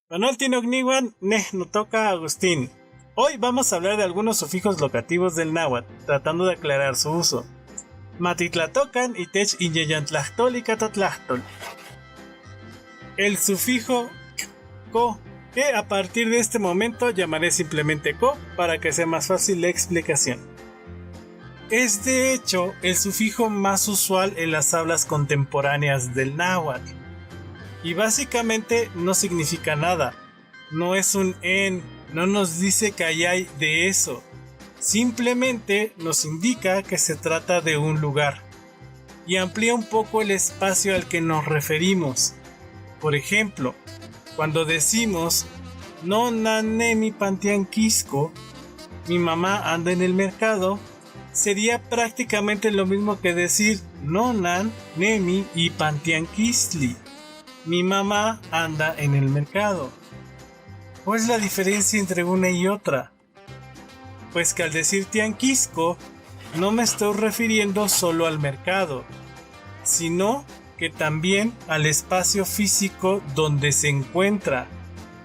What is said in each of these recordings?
Manuel Tinogniwan, no toca Agustín. Hoy vamos a hablar de algunos sufijos locativos del náhuatl, tratando de aclarar su uso. Matitlatocan y tech inyeyantlahtol y catatlahtol. El sufijo co, que a partir de este momento llamaré simplemente co para que sea más fácil la explicación. Es de hecho el sufijo más usual en las hablas contemporáneas del náhuatl. Y básicamente no significa nada. No es un en, no nos dice que hay de eso. Simplemente nos indica que se trata de un lugar. Y amplía un poco el espacio al que nos referimos. Por ejemplo, cuando decimos no nanemi pantianquisco, mi mamá anda en el mercado, sería prácticamente lo mismo que decir no nan nemi y pantianquistli. Mi mamá anda en el mercado. ¿Cuál es la diferencia entre una y otra? Pues que al decir tianquisco, no me estoy refiriendo solo al mercado, sino que también al espacio físico donde se encuentra.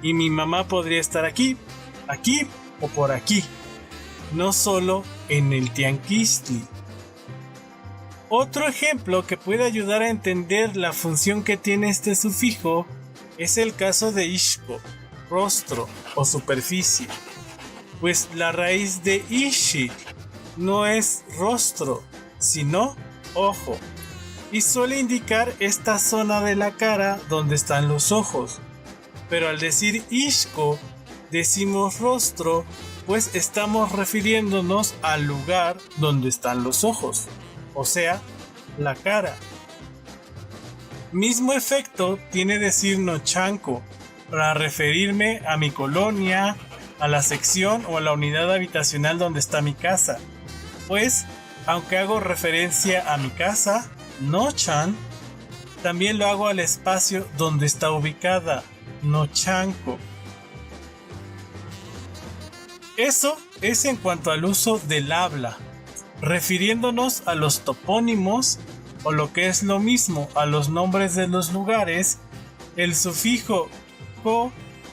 Y mi mamá podría estar aquí, aquí o por aquí, no solo en el tianquistli. Otro ejemplo que puede ayudar a entender la función que tiene este sufijo es el caso de ishko, rostro o superficie, pues la raíz de ishik no es rostro, sino ojo, y suele indicar esta zona de la cara donde están los ojos, pero al decir ishko decimos rostro, pues estamos refiriéndonos al lugar donde están los ojos. O sea, la cara. Mismo efecto tiene decir nochanco, para referirme a mi colonia, a la sección o a la unidad habitacional donde está mi casa. Pues, aunque hago referencia a mi casa, nochan, también lo hago al espacio donde está ubicada, nochanco. Eso es en cuanto al uso del habla. Refiriéndonos a los topónimos, o lo que es lo mismo, a los nombres de los lugares, el sufijo co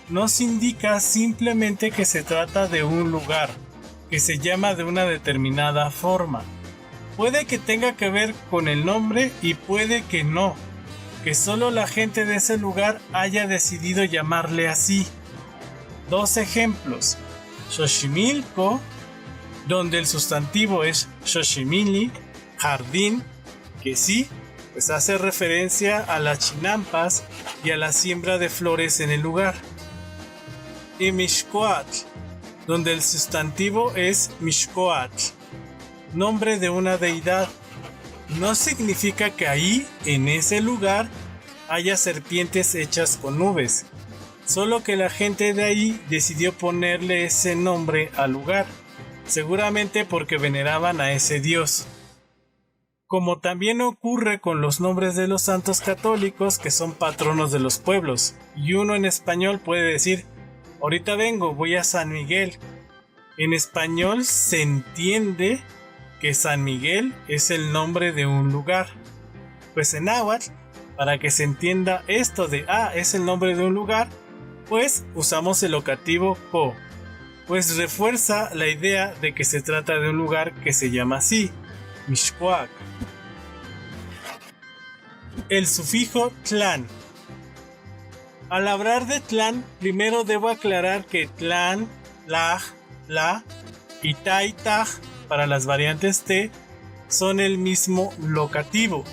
nos indica simplemente que se trata de un lugar, que se llama de una determinada forma. Puede que tenga que ver con el nombre y puede que no, que solo la gente de ese lugar haya decidido llamarle así. Dos ejemplos: Xochimilco, donde el sustantivo es Xochimili, jardín, que sí, pues hace referencia a las chinampas y a la siembra de flores en el lugar. Y Mixcoatl, donde el sustantivo es Mixcoatl, nombre de una deidad. No significa que ahí, en ese lugar, haya serpientes hechas con nubes, solo que la gente de ahí decidió ponerle ese nombre al lugar, seguramente porque veneraban a ese dios. Como también ocurre con los nombres de los santos católicos que son patronos de los pueblos, y uno en español puede decir, ahorita vengo, voy a San Miguel. En español se entiende que San Miguel es el nombre de un lugar, pues en náhuatl, para que se entienda esto de es el nombre de un lugar, pues usamos el locativo co, pues refuerza la idea de que se trata de un lugar que se llama así, Mixcoac. El sufijo tlán. Al hablar de tlán, primero debo aclarar que tlán, laj, la y ta y taj para las variantes t son el mismo locativo,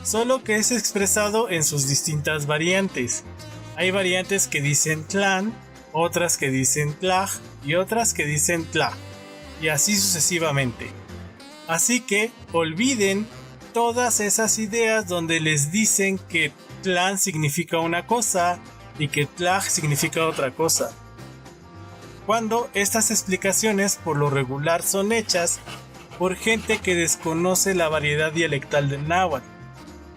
solo que es expresado en sus distintas variantes. Hay variantes que dicen tlán, otras que dicen tlaj y otras que dicen tla, y así sucesivamente. Así que olviden todas esas ideas donde les dicen que tlán significa una cosa y que tlaj significa otra cosa, cuando estas explicaciones por lo regular son hechas por gente que desconoce la variedad dialectal del náhuatl.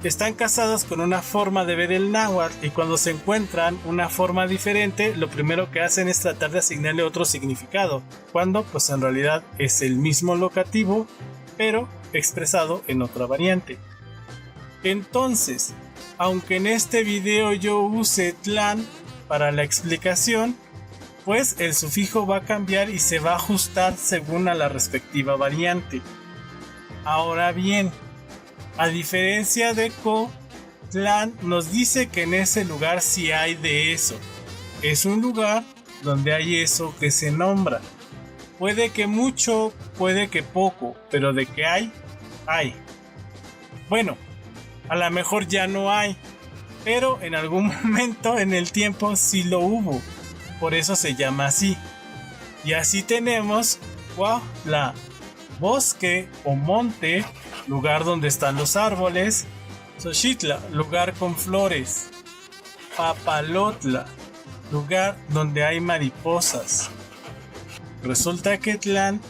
Están casados con una forma de ver el náhuatl y cuando se encuentran una forma diferente, lo primero que hacen es tratar de asignarle otro significado, cuando pues en realidad es el mismo locativo, pero expresado en otra variante. Entonces, aunque en este video yo use Tlán para la explicación, pues el sufijo va a cambiar y se va a ajustar según a la respectiva variante. Ahora bien, a diferencia de Co, Tlán nos dice que en ese lugar sí hay de eso. Es un lugar donde hay eso que se nombra. Puede que mucho, puede que poco, pero de que hay, hay. Bueno, a lo mejor ya no hay, pero en algún momento en el tiempo sí lo hubo. Por eso se llama así. Y así tenemos Cuautla, bosque o monte, lugar donde están los árboles. Xochitla, lugar con flores. Papalotla, lugar donde hay mariposas. Resulta que Tlán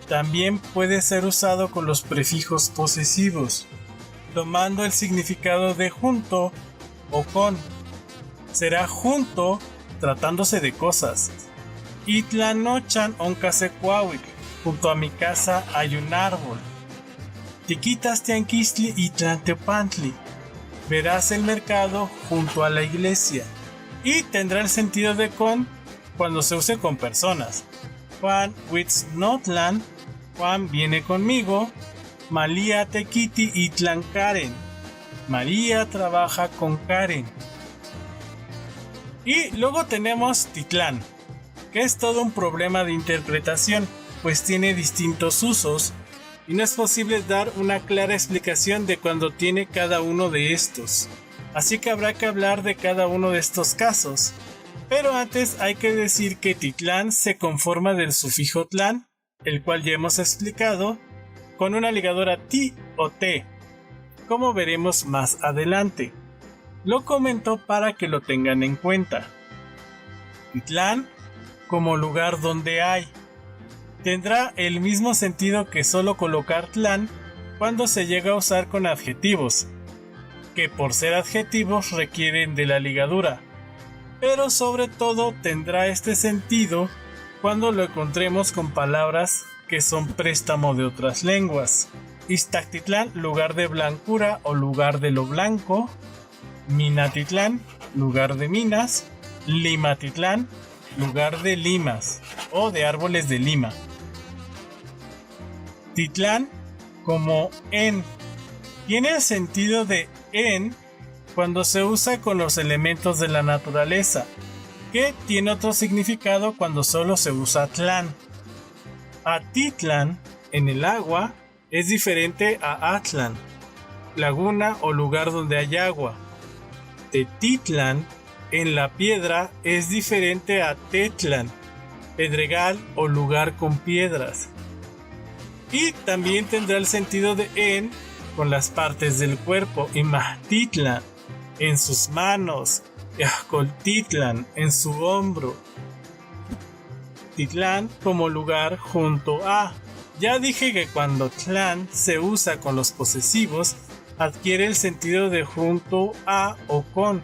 también puede ser usado con los prefijos posesivos, tomando el significado de junto o con. Será junto tratándose de cosas. Itlanochan oncasecuahuic, junto a mi casa hay un árbol. Tiquitas tianquistli Itlanteopantli, verás el mercado junto a la iglesia. Y tendrá el sentido de con cuando se use con personas. Juan Huitznotlan, Juan viene conmigo. María tequiti Itlan Karen, María trabaja con Karen. Y luego tenemos Titlán, que es todo un problema de interpretación, pues tiene distintos usos y no es posible dar una clara explicación de cuándo tiene cada uno de estos. Así que habrá que hablar de cada uno de estos casos. Pero antes hay que decir que Titlán se conforma del sufijo tlán, el cual ya hemos explicado, con una ligadura ti o te, como veremos más adelante. Lo comento para que lo tengan en cuenta. Titlán, como lugar donde hay, tendrá el mismo sentido que solo colocar tlán cuando se llega a usar con adjetivos, que por ser adjetivos requieren de la ligadura, pero sobre todo tendrá este sentido cuando lo encontremos con palabras que son préstamo de otras lenguas. Iztactitlán, lugar de blancura o lugar de lo blanco. Minatitlán, lugar de minas. Limatitlán, lugar de limas o de árboles de lima. Titlán, como en, tiene el sentido de en cuando se usa con los elementos de la naturaleza, que tiene otro significado cuando solo se usa tlán. Atitlán, en el agua, es diferente a Atlán, laguna o lugar donde hay agua. Tetitlán, en la piedra, es diferente a Tetlán, pedregal o lugar con piedras. Y también tendrá el sentido de en con las partes del cuerpo. Imahtitlán, en sus manos. Yaxcoltitlán, en su hombro. Titlán, como lugar junto a. Ya dije que cuando tlán se usa con los posesivos, adquiere el sentido de junto a o con.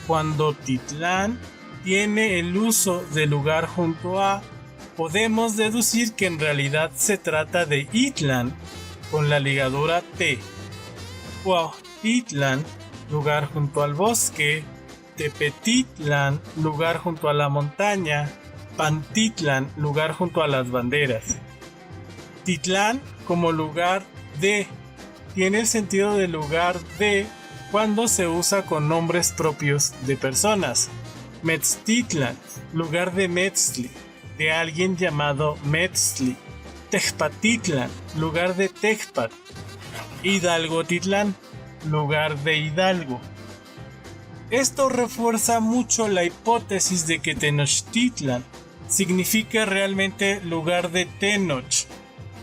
Cuando Titlán tiene el uso de lugar junto a, podemos deducir que en realidad se trata de Itlán, con la ligadura T. Cuautitlán, lugar junto al bosque. Tepetitlán, lugar junto a la montaña. Pantitlán, lugar junto a las banderas. Titlán, como lugar de, tiene el sentido de lugar de cuando se usa con nombres propios de personas. Metztitlán, lugar de Metzli, de alguien llamado Metzli. Tejpatitlán, lugar de Tejpat. Hidalgotitlán, lugar de Hidalgo. Esto refuerza mucho la hipótesis de que Tenochtitlán significa realmente lugar de Tenoch,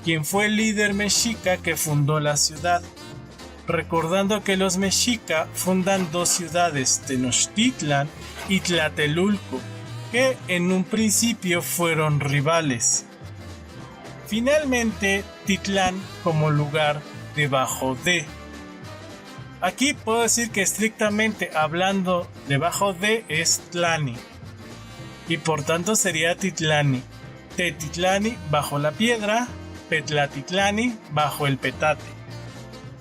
quien fue el líder mexica que fundó la ciudad. Recordando que los mexica fundan dos ciudades, Tenochtitlán y Tlatelulco, que en un principio fueron rivales. Finalmente, Titlán como lugar debajo de. Aquí puedo decir que estrictamente hablando, debajo de es Tlani, y por tanto sería Titlani. Tetitlani bajo la piedra, Petlatitlani bajo el petate.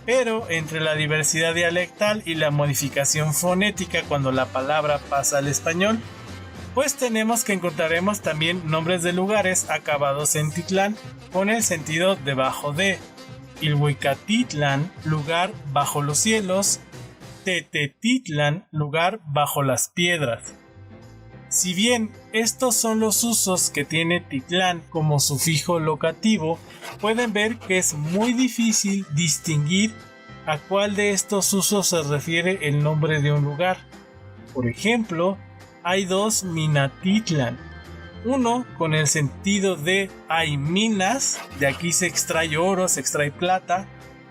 Pero entre la diversidad dialectal y la modificación fonética cuando la palabra pasa al español, pues tenemos que encontraremos también nombres de lugares acabados en titlán con el sentido debajo de. Ilhuicatitlán, lugar bajo los cielos. Tetetitlán, lugar bajo las piedras. Si bien estos son los usos que tiene titlán como sufijo locativo, pueden ver que es muy difícil distinguir a cuál de estos usos se refiere el nombre de un lugar. Por ejemplo, hay dos Minatitlán, uno con el sentido de hay minas, de aquí se extrae oro, se extrae plata,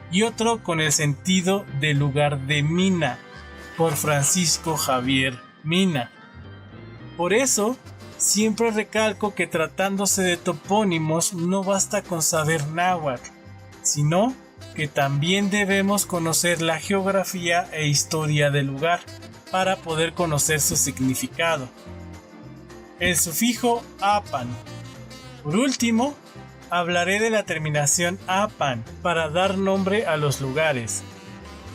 y otro con el sentido de lugar de mina, por Francisco Javier Mina. Por eso, siempre recalco que tratándose de topónimos no basta con saber náhuatl, sino que también debemos conocer la geografía e historia del lugar para poder conocer su significado. El sufijo apan. Por último, hablaré de la terminación apan para dar nombre a los lugares.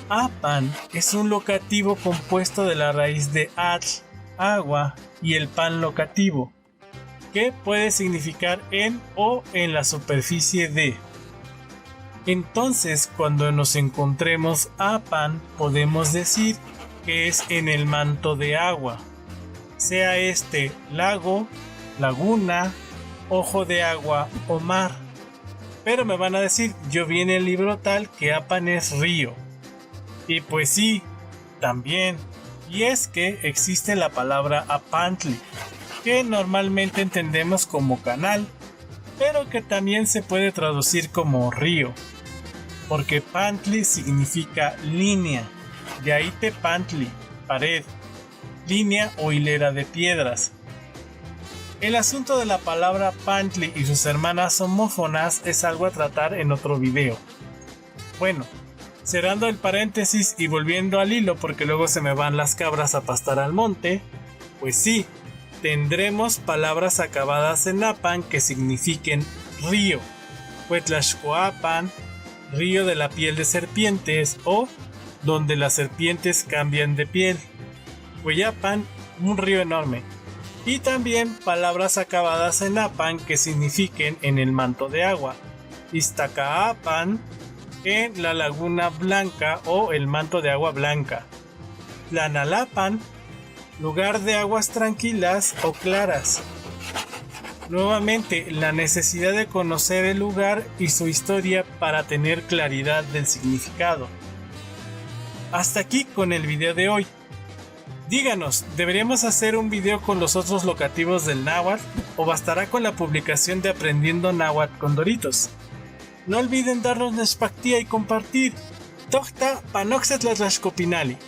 Apan es un locativo compuesto de la raíz de atl, agua, y el pan locativo, que puede significar en o en la superficie de. Entonces, cuando nos encontremos apan, podemos decir que es en el manto de agua, sea este lago, laguna, ojo de agua o mar. Pero me van a decir, yo vi en el libro tal que apan es río. Y pues sí, también. Y es que existe la palabra apantli, que normalmente entendemos como canal, pero que también se puede traducir como río, porque pantli significa línea, de ahí tepantli, pared, línea o hilera de piedras. El asunto de la palabra pantli y sus hermanas homófonas es algo a tratar en otro video. Bueno, cerrando el paréntesis y volviendo al hilo porque luego se me van las cabras a pastar al monte, pues sí, tendremos palabras acabadas en apan que signifiquen río, Cuetlaxcoapan, río de la piel de serpientes o donde las serpientes cambian de piel, Cueyapan, un río enorme, y también palabras acabadas en apan que signifiquen en el manto de agua, Iztacaapan, en la laguna blanca o el manto de agua blanca, Tlanalapan, lugar de aguas tranquilas o claras. Nuevamente, la necesidad de conocer el lugar y su historia para tener claridad del significado. Hasta aquí con el video de hoy. Díganos, ¿deberíamos hacer un video con los otros locativos del náhuatl o bastará con la publicación de Aprendiendo Náhuatl con Doritos? No olviden darnos nexpactía y compartir. Tohta panoxetlatlashcopinali.